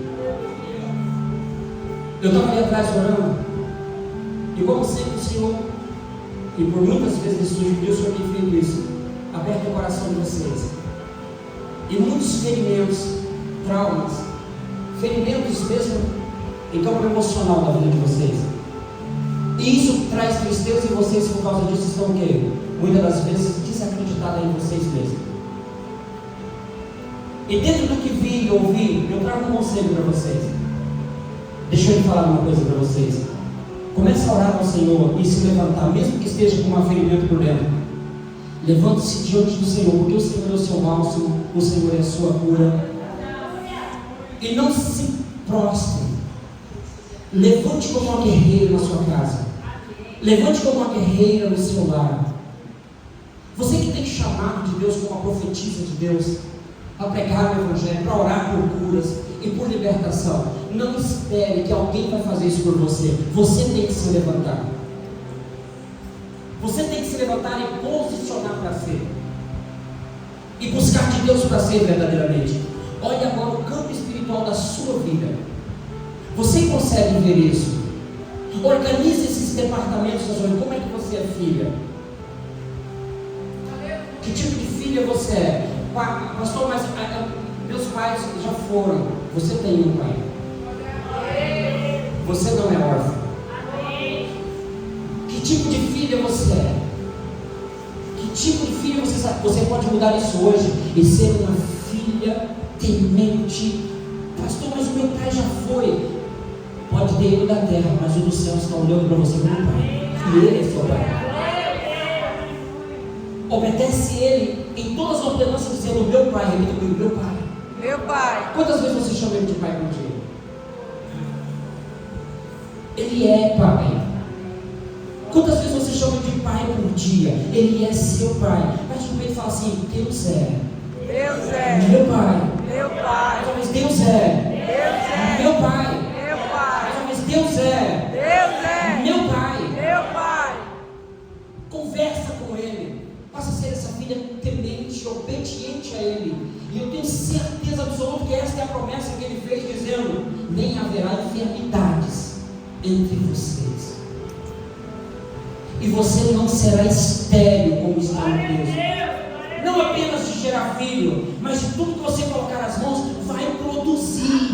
Eu estava ali atrás orando, e como sempre o Senhor, e por muitas vezes isso o Senhor tem feito isso, aberto o coração de vocês. E muitos ferimentos, traumas, ferimentos mesmo em campo emocional da vida de vocês. E isso traz tristeza em vocês, por causa disso estão o quê? Muitas das vezes desacreditados em vocês mesmos. E dentro do que vi e ouvi, eu trago um conselho para vocês. Deixa eu falar uma coisa para vocês. Comece a orar ao Senhor e se levantar, mesmo que esteja com um ferimento por dentro. Levante-se diante do Senhor, porque o Senhor é o seu bálsamo, o Senhor é a sua cura. E não se prostre. Levante como uma guerreira na sua casa. Levante como uma guerreira no seu lar. Você que tem chamado de Deus como uma profetisa de Deus, para pregar o Evangelho, para orar por curas e por libertação, não espere que alguém vai fazer isso por você. Você tem que se levantar. Você tem que se levantar e posicionar para ser. E buscar de Deus para ser verdadeiramente. Olhe agora o campo espiritual da sua vida. Você consegue ver isso? Organize esses departamentos da sua vida. Como é que você é filha? Que tipo de filha você é? Pastor, mas meus pais já foram. Você tem um pai. Você não é órfão. Que tipo de filha você é? Que tipo de filha você sabe? Você pode mudar isso hoje e ser uma filha temente. Pastor, mas o meu pai já foi. Pode ter ido da terra, mas o do céu está olhando para você como pai. E ele é seu pai. Obedece ele em todas as ordenanças, dizendo: meu pai, repita comigo, meu pai. Meu pai. Quantas vezes você chama ele de pai por dia? Ele é pai. Quantas vezes você chama de pai por dia? Ele é seu pai. Mas de repente fala assim: Deus é. Deus é. Meu pai. Meu pai. Mas Deus é. Deus é. Meu pai. Meu pai. Mas Deus é. Deus é. Meu pai. Meu pai. Conversa com Ele. Passa a ser essa filha temente, obediente a Ele. E eu tenho certeza absoluta que esta é a promessa que Ele fez, dizendo: nem haverá enfermidades entre vocês. E você não será estéril como está no texto. Não apenas de gerar filho, mas de tudo que você colocar as mãos, vai produzir,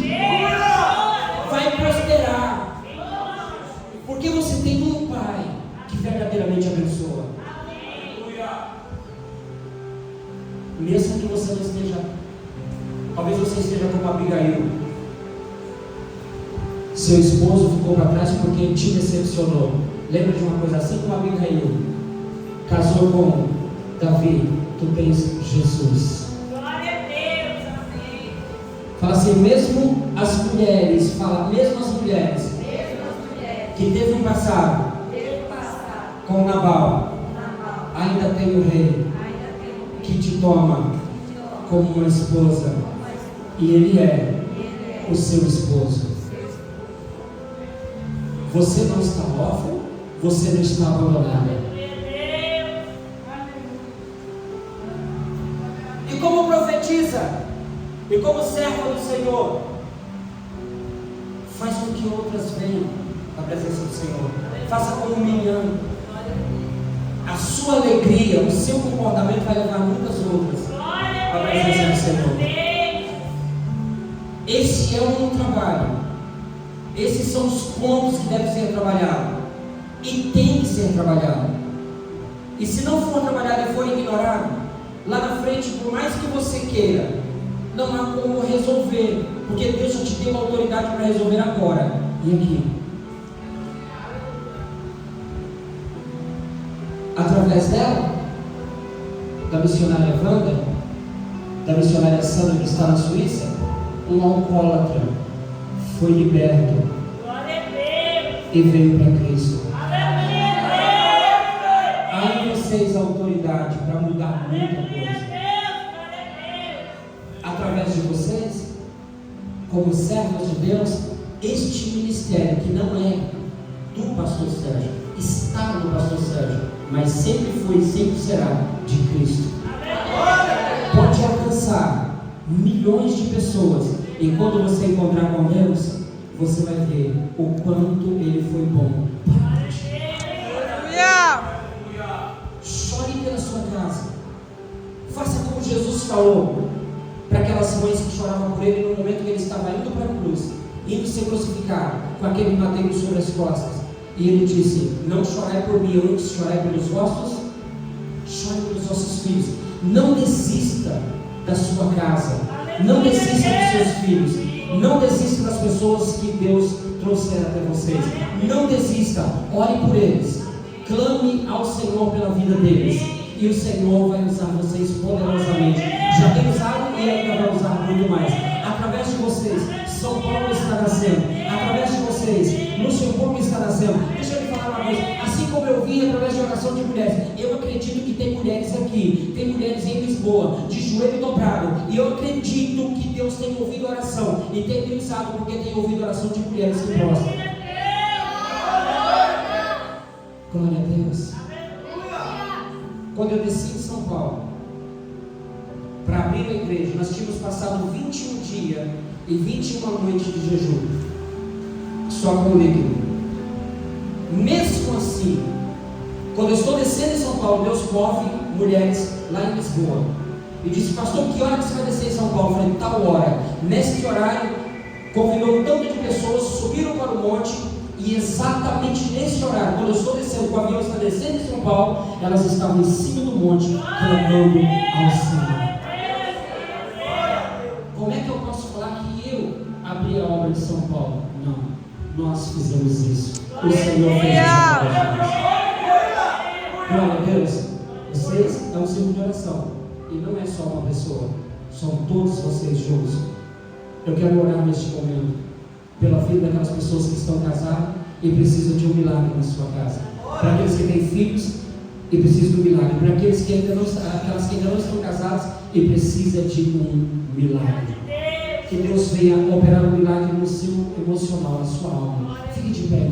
vai prosperar. Porque você tem um pai que verdadeiramente abençoa. Mesmo que você não esteja, talvez você esteja como Abigail. Seu esposo ficou para trás porque ele te decepcionou. Lembra de uma coisa assim como Abigail casou com Davi? Tu tens Jesus. Glória a Deus. Amém. Fala assim, mesmo as mulheres que teve um passado com Nabal, ainda tem o rei que te toma como uma esposa, e ele é o seu esposo. Você não está órfão, você não está abandonada. E como profetiza, e como serva do Senhor, faz com que outras venham à presença do Senhor. Faça como Miriam. A sua alegria, o seu comportamento vai levar muitas outras à presença do Senhor. Esse é um trabalho. Esses são os pontos que devem ser trabalhados. E tem que ser trabalhado. E se não for trabalhado e for ignorado, lá na frente, por mais que você queira, não há como resolver. Porque Deus já te deu autoridade para resolver agora e aqui. Através dela, da missionária Wanda, da missionária Sandra que está na Suíça, um alcoólatra foi liberto e veio para Cristo. Há em vocês autoridade para mudar muita coisa. Através de vocês, como servos de Deus, este ministério que não é do pastor Sérgio, está no pastor Sérgio, mas sempre foi e sempre será de Cristo. Pode alcançar milhões de pessoas, e quando você encontrar com Deus, você vai ver o quanto Ele foi bom para ti. Chore pela sua casa. Faça como Jesus falou para aquelas mães que choravam por Ele no momento que Ele estava indo para a cruz, indo ser crucificado, com aquele madeiro sobre as costas. E Ele disse: não chorai por mim, antes chorai pelos vossos, chore pelos vossos filhos. Não desista da sua casa, não desista dos seus filhos, não desista das pessoas que Deus trouxe até vocês. Não desista, ore por eles, clame ao Senhor pela vida deles, e o Senhor vai usar vocês poderosamente. Já tem usado e ainda vai usar muito mais. Através de vocês, São Paulo está nascendo. Através de vocês, Luxemburgo está nascendo. Deixa eu lhe falar uma coisa. Assim como eu vi através de oração de mulheres, eu acredito que tem mulheres aqui, tem mulheres em Lisboa, de joelho dobrado, e eu acredito que Deus tem ouvido oração, e tem me usado porque tem ouvido oração de mulheres que prostram. Glória a Deus. Quando eu desci em São Paulo para abrir a igreja, nós tínhamos passado 21 dias e 21 noites de jejum, só com o líquido. Mesmo assim, quando eu estou descendo em São Paulo, Deus move mulheres lá em Lisboa e disse: pastor, que hora que você vai descer em São Paulo? Eu falei: tal hora. Nesse horário, convidou um tanto de pessoas, subiram para o monte, e exatamente nesse horário, quando eu estou descendo, o avião está descendo em São Paulo, elas estavam em cima do monte, clamando ao Senhor. Como é que eu posso falar que eu abri a obra de São Paulo? Não, nós fizemos isso. O Senhor fez isso. Glória a Deus. Vocês é um círculo de oração, e não é só uma pessoa, são todos vocês juntos. Eu quero orar neste momento pela vida daquelas pessoas que estão casadas e precisam de um milagre na sua casa. Para aqueles que têm filhos e precisam do milagre. Para aqueles que ainda não, aquelas que ainda não estão casadas e precisam de um milagre. Que Deus venha operar um milagre no seu emocional, na sua alma. Fique de pé.